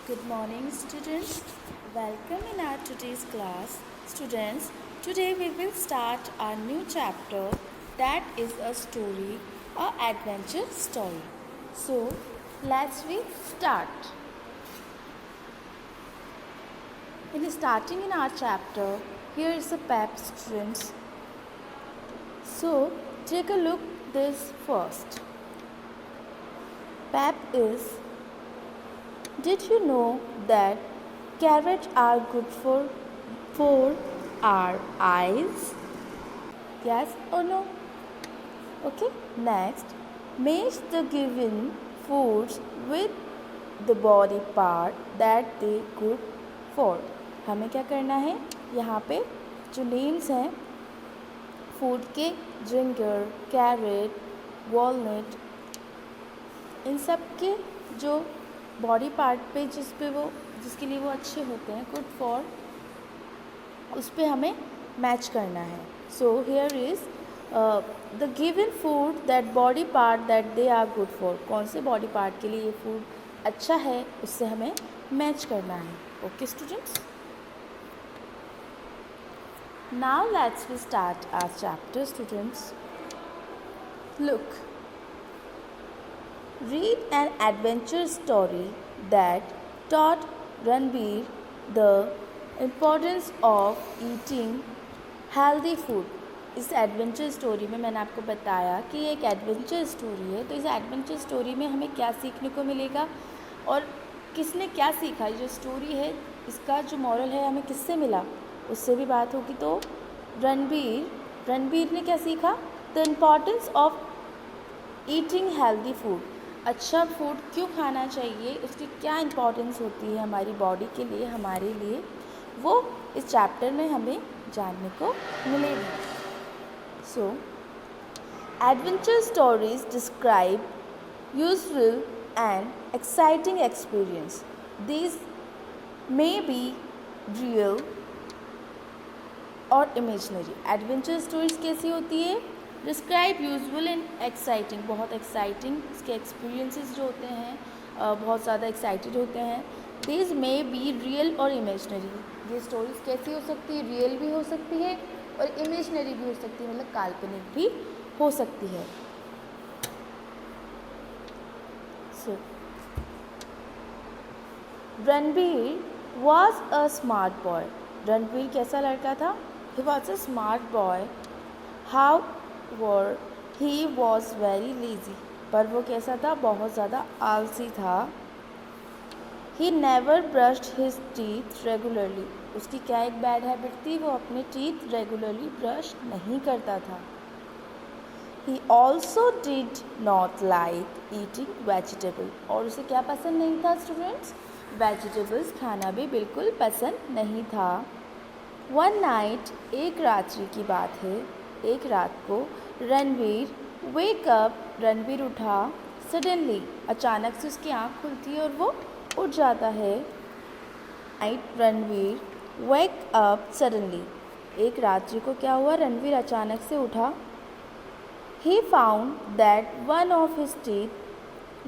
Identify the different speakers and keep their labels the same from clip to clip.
Speaker 1: Good morning, students. Welcome in our today's class. Students, today we will start our new chapter that is a story, a adventure story. So, let's we start. In starting in our chapter, here is a pep, students. So, take a look this first. Pep is, did you know that carrots are good for our eyes? Yes or no? Okay. Next, match the given foods with the body part that they good for. हमें क्या करना है? यहाँ पे जो names हैं food के, ginger, carat, walnut, इन सब के जो बॉडी पार्ट पे जिसके लिए वो अच्छे होते हैं, गुड फॉर, उस पर हमें मैच करना है. So here is the given food that body part that they are good for. कौन से बॉडी पार्ट के लिए ये फूड अच्छा है, उससे हमें मैच करना है. Okay students, now let's we start our chapter. Students, look, read an adventure story that taught Ranbir the importance of eating healthy food. इस एडवेंचर स्टोरी में मैंने आपको बताया कि ये एक एडवेंचर स्टोरी है. तो इस एडवेंचर स्टोरी में हमें क्या सीखने को मिलेगा और किसने क्या सीखा. ये जो स्टोरी है इसका जो मॉरल है हमें किससे मिला, उससे भी बात होगी. तो रणबीर ने क्या सीखा? The importance of eating healthy food. अच्छा फूड क्यों खाना चाहिए, उसकी क्या इम्पोर्टेंस होती है हमारी बॉडी के लिए, हमारे लिए, वो इस चैप्टर में हमें जानने को मिलेगी. So adventure stories describe useful and exciting experience. These may be real और इमेजिनरी. एडवेंचर स्टोरीज कैसी होती है? Describe useful and exciting. बहुत एक्साइटिंग इसके एक्सपीरियंसेस जो होते हैं बहुत ज़्यादा एक्साइटेड होते हैं. दिस मे बी रियल और इमेजनरी. ये स्टोरीज कैसी हो सकती है? रियल भी हो सकती है और इमेजनरी भी हो सकती है, मतलब काल्पनिक भी हो सकती है. So Ranbir was a smart boy. Ranbir कैसा लड़का था? He was a smart boy. How he was very lazy. पर वो कैसा था? बहुत ज़्यादा आलसी था. He never brushed his teeth regularly. उसकी क्या एक बैड हैबिट थी? वो अपने टीथ रेगुलरली ब्रश नहीं करता था. He also did not like eating vegetable. और उसे क्या पसंद नहीं था स्टूडेंट्स? वेजिटेबल्स खाना भी बिल्कुल पसंद नहीं था. वन नाइट, एक रात्रि की बात है, एक रात को रणबीर उठा. सडनली, अचानक से उसकी आँख खुलती है और वो उठ जाता है. Night Ranbir wake up suddenly. एक रात्रि को क्या हुआ? रणबीर अचानक से उठा. He found that one of his teeth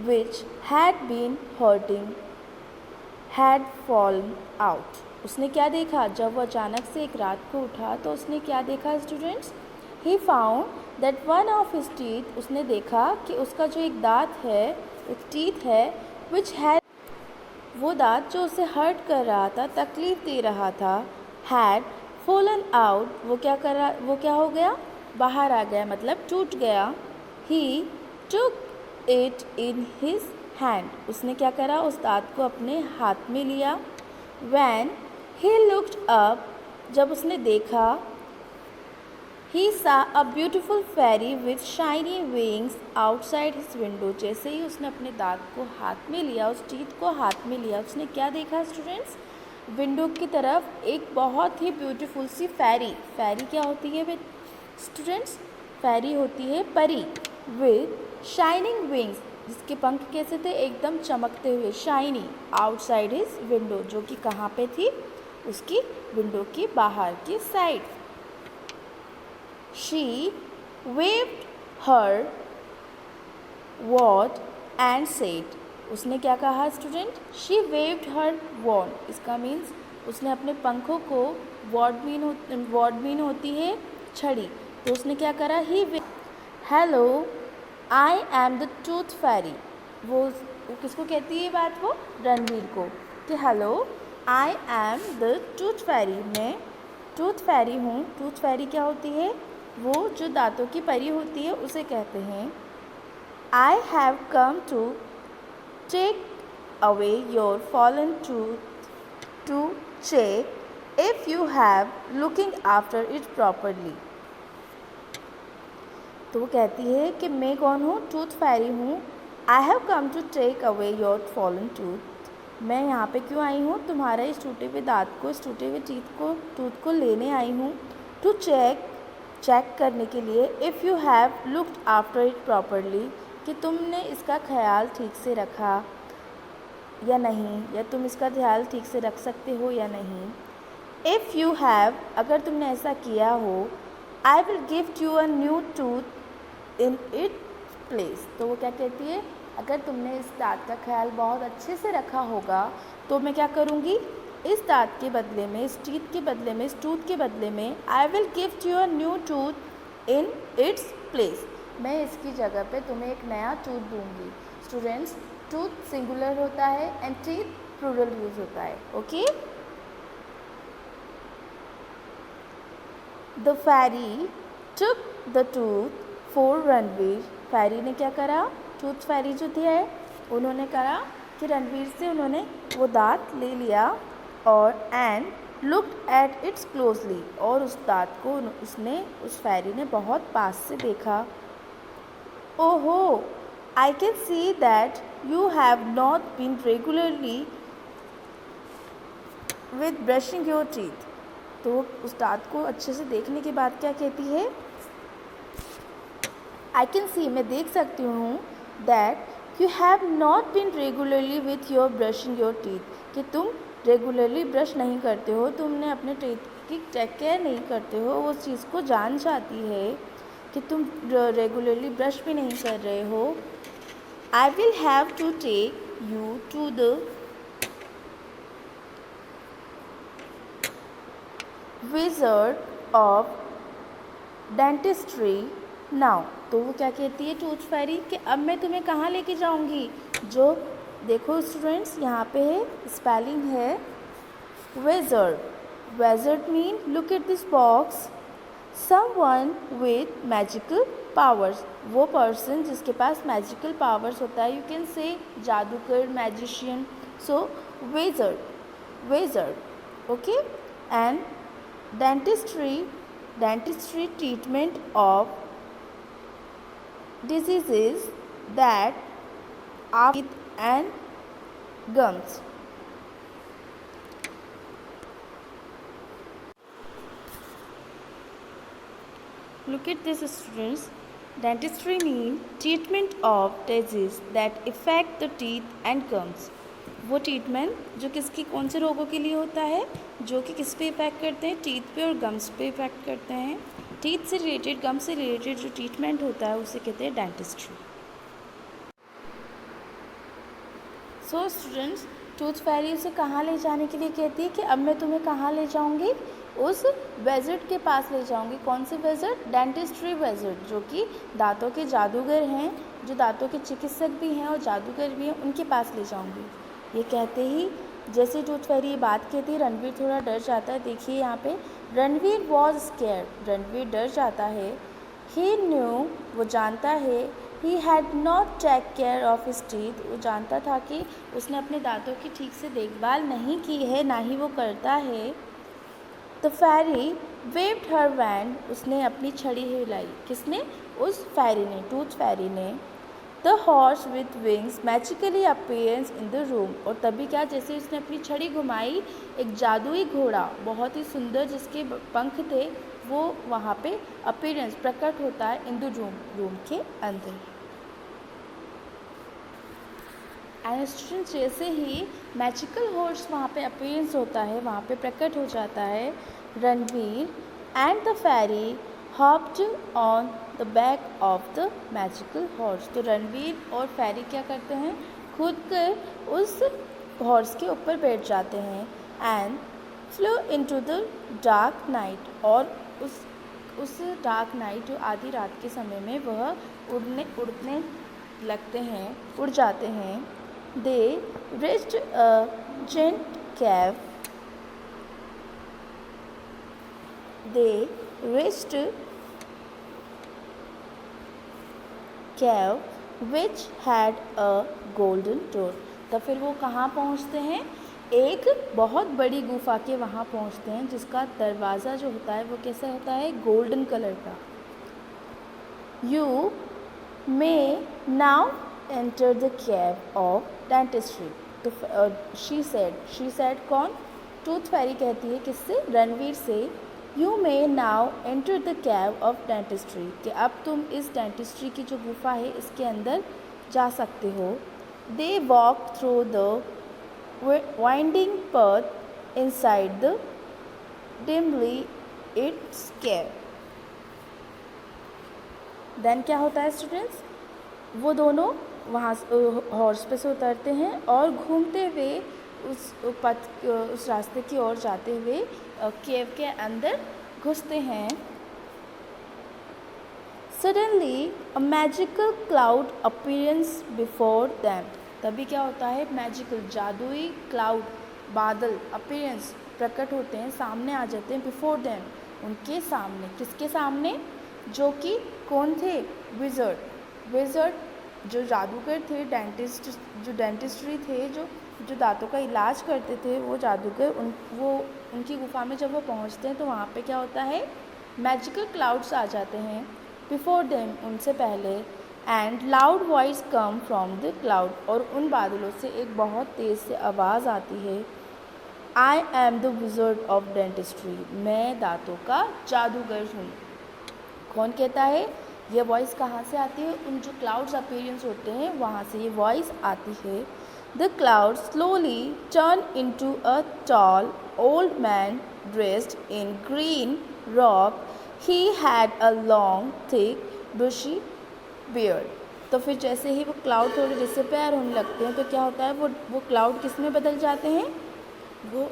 Speaker 1: which had been hurting had fallen out. उसने क्या देखा? जब वो अचानक से एक रात को उठा तो उसने क्या देखा students? He found that one of his teeth. उसने देखा कि उसका जो एक दांत है, एक टीथ है, विच हैड, वो दांत जो उसे हर्ट कर रहा था, तकलीफ दे रहा था, हैड फॉलन आउट. वो क्या हो गया? बाहर आ गया, मतलब टूट गया. He took it in his hand. उसने क्या करा? उस दांत को अपने हाथ में लिया. When he looked up. जब उसने देखा, he saw a beautiful fairy with shiny wings outside his window. जैसे ही उसने अपने दांत को हाथ में लिया, उस टीथ को हाथ में लिया, उसने क्या देखा स्टूडेंट्स? विंडो की तरफ एक बहुत ही ब्यूटीफुल सी फेरी. फेरी क्या होती है स्टूडेंट्स? फेरी होती है परी. विथ शाइनिंग विंग्स, जिसके पंख कैसे थे? एकदम चमकते हुए, शाइनी. आउटसाइड हिज विंडो, जो कि कहाँ पे थी? उसकी विंडो की बाहर की side. She waived her word and said. उसने क्या कहा स्टूडेंट? शी वेव्ड हर वॉन्ड। इसका मीन्स उसने अपने पंखों को, वॉर्ड मीन होती है छड़ी, तो उसने क्या करा? He hello I am the tooth fairy. वो किसको कहती है ये बात? वो रणवीर को, कि hello I am the tooth फेरी, मैं टूथ फेरी हूँ। टूथ फेरी क्या होती है? वो जो दांतों की परी होती है उसे कहते हैं। I have come to take away your fallen tooth to check if you have looking after it properly. तो वो कहती है कि मैं कौन हूँ? टूथ फेरी हूँ। I have come to take away your fallen tooth. मैं यहाँ पे क्यों आई हूँ? तुम्हारा इस टूटे हुए दांत को, इस टूटे हुए टूथ को लेने आई हूँ। टू चेक करने के लिए। If you have looked after it properly, कि तुमने इसका ख्याल ठीक से रखा या नहीं, या तुम इसका ख्याल ठीक से रख सकते हो या नहीं। इफ़ यू हैव, अगर तुमने ऐसा किया हो, I will gift you a new tooth in it place. तो वो क्या कहती है? अगर तुमने इस दांत का ख्याल बहुत अच्छे से रखा होगा तो मैं क्या करूँगी? इस दांत के बदले में, इस टीथ के बदले में, इस टूथ के बदले में, I will gift you a new tooth in its place. मैं इसकी जगह पे तुम्हें एक नया टूथ दूंगी। स्टूडेंट्स, टूथ सिंगुलर होता है एंड टीथ प्लूरल यूज होता है। Okay. The fairy took the tooth for Ranveer. Fairy ने क्या करा? टूथ फेरी जो थे उन्होंने करा कि रणवीर से उन्होंने वो दांत ले लिया और and looked at its closely, और उस दांत को उस फेरी ने बहुत पास से देखा। ओहो, I can see that you have not been regularly with brushing your teeth. तो उस दांत को अच्छे से देखने के बाद क्या कहती है? आई कैन सी, मैं देख सकती हूँ, that you have not been regularly with your brushing your teeth, कि तुम रेगुलरली ब्रश नहीं करते हो, तुमने अपने टीथ की टेक केयर नहीं करते हो। वो उस चीज़ को जान जाती है कि तुम रेगुलरली ब्रश भी नहीं कर रहे हो। I will have to take you to the wizard of dentistry now. तो वो क्या कहती है टूथ फेरी कि अब मैं तुम्हें कहाँ लेके जाऊँगी? जो देखो स्टूडेंट्स, यहाँ पे है स्पेलिंग है wizard. Wizard mean, look at this box, someone with magical powers. वो पर्सन जिसके पास मैजिकल पावर्स होता है, यू कैन से जादूगर, magician. So wizard, okay. And dentistry treatment of diseases that are teeth and gums. Look at this students. Dentistry means treatment of diseases that affect the teeth and gums. वो treatment जो किसकी, कौन से रोगों के लिए होता है? जो कि किस पे इफेक्ट करते हैं? टीथ पे और गम्स पे इफेक्ट करते हैं। टीथ से रिलेटेड, गम से रिलेटेड जो ट्रीटमेंट होता है उसे कहते हैं डेंटिस्ट्री। सो स्टूडेंट्स, टूथ फेरी उसे कहाँ ले जाने के लिए कहती है कि अब मैं तुम्हें कहाँ ले जाऊँगी? उस विज़र्ड के पास ले जाऊँगी। कौन से विज़र्ड? डेंटिस्ट्री विज़र्ड, जो कि दांतों के जादूगर हैं, जो दांतों के चिकित्सक भी हैं और जादूगर भी हैं, उनके पास ले जाऊँगी। ये कहते ही जैसे टूथ फेरी ये बात कहती है, रणवीर थोड़ा डर जाता है। देखिए यहाँ पे, रणवीर वॉज स्केयर्ड, रणवीर डर जाता है। ही न्यू, वो जानता है, he had not take care of his teeth, वो जानता था कि उसने अपने दांतों की ठीक से देखभाल नहीं की है, ना ही वो करता है। The fairy waved her wand, उसने अपनी छड़ी हिलाई। किसने? उस फेरी ने, टूथ फेरी ने। The horse with wings magically appears in the room, और तभी क्या, जैसे उसने अपनी छड़ी घुमाई, एक जादुई घोड़ा बहुत ही सुंदर जिसके पंख थे, वो वहाँ पे अपीयरेंस, प्रकट होता है इन द रूम, रूम के अंदर। एंड स्टूडेंट, जैसे ही मैजिकल हॉर्स वहाँ पे अपीयरेंस होता है, वहाँ पे प्रकट हो जाता है, Ranveer and the fairy hopped on the back of the magical horse. तो रणवीर और फेरी क्या करते हैं? कूद कर उस हॉर्स के ऊपर बैठ जाते हैं and flow into the dark night, और उस डार्क नाइट जो आधी रात के समय में वह उड़ने लगते हैं, उड़ जाते हैं। They reached a giant cave they reached cave which had a golden door. तो फिर वो कहाँ पहुँचते हैं? एक बहुत बड़ी गुफा के वहाँ पहुँचते हैं जिसका दरवाज़ा जो होता है वो कैसा होता है? गोल्डन कलर का। You may now enter the cave of dentistry. तो शी सेड कौन? टूथ फेरी कहती है किससे? रणवीर से। You may now enter the cave of dentistry, कि अब तुम इस डेंटिस्ट्री की जो गुफा है इसके अंदर जा सकते हो। They walk through the winding path inside the dimly its cave। Then क्या होता है स्टूडेंट्स? वो दोनों वहाँ हॉर्स पे से उतरते हैं और घूमते हुए उस रास्ते की ओर जाते हुए केव के अंदर घुसते हैं। Suddenly a magical cloud appearance before them. तभी क्या होता है? मैजिकल, जादुई क्लाउड, बादल, अपीयरेंस, प्रकट होते हैं, सामने आ जाते हैं। बिफोर दैम, उनके सामने। किसके सामने? जो कि कौन थे? विज़र्ड जो जादूगर थे, डेंटिस्ट्री थे, जो दांतों का इलाज करते थे, वो जादूगर उनकी गुफा में जब वो पहुंचते हैं तो वहाँ पे क्या होता है? मैजिकल क्लाउड्स आ जाते हैं। बिफोर देम, उनसे पहले। And loud voice come from the cloud, और उन बादलों से एक बहुत तेज़ से आवाज़ आती है। आई am the wizard of dentistry, मैं दांतों का जादूगर हूँ। कौन कहता है? ये वॉइस कहाँ से आती है? उन जो क्लाउड्स अपीयरेंस होते हैं वहाँ से ये वॉइस आती है। The cloud slowly turn into a tall old man dressed in green robe. He had a long thick bushy beard. तो फिर जैसे ही वो क्लाउड थोड़े डिसअपीयर होने लगते हैं तो क्या होता है? वो क्लाउड किस में बदल जाते हैं? वो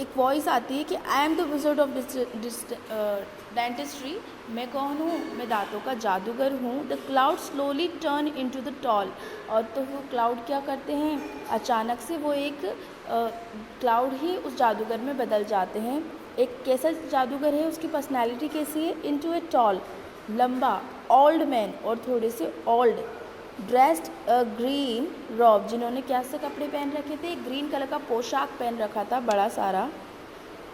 Speaker 1: एक वॉइस आती है कि आई am the wizard of dentistry, मैं कौन हूँ? मैं दांतों का जादूगर हूँ। The cloud slowly turn into the tall, और तो वो क्लाउड क्या करते हैं? अचानक से वो एक क्लाउड ही उस जादूगर में बदल जाते हैं। एक कैसा जादूगर है? उसकी पर्सनैलिटी कैसी है? इनटू ए टॉल, लंबा, ओल्ड मैन, और थोड़े से ओल्ड, ड्रेस्ड अ ग्रीन रॉब, जिन्होंने क्या से कपड़े पहन रखे थे? ग्रीन कलर का पोशाक पहन रखा था बड़ा सारा।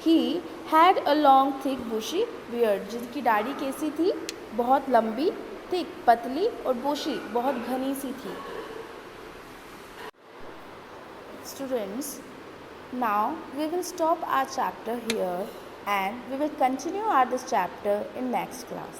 Speaker 1: He had a long thick bushy beard, जिनकी दाढ़ी कैसी थी? बहुत लंबी, थिक, पतली, और बुशी, बहुत घनी सी थी। Students, now we will stop our chapter here and we will continue our this chapter in next class.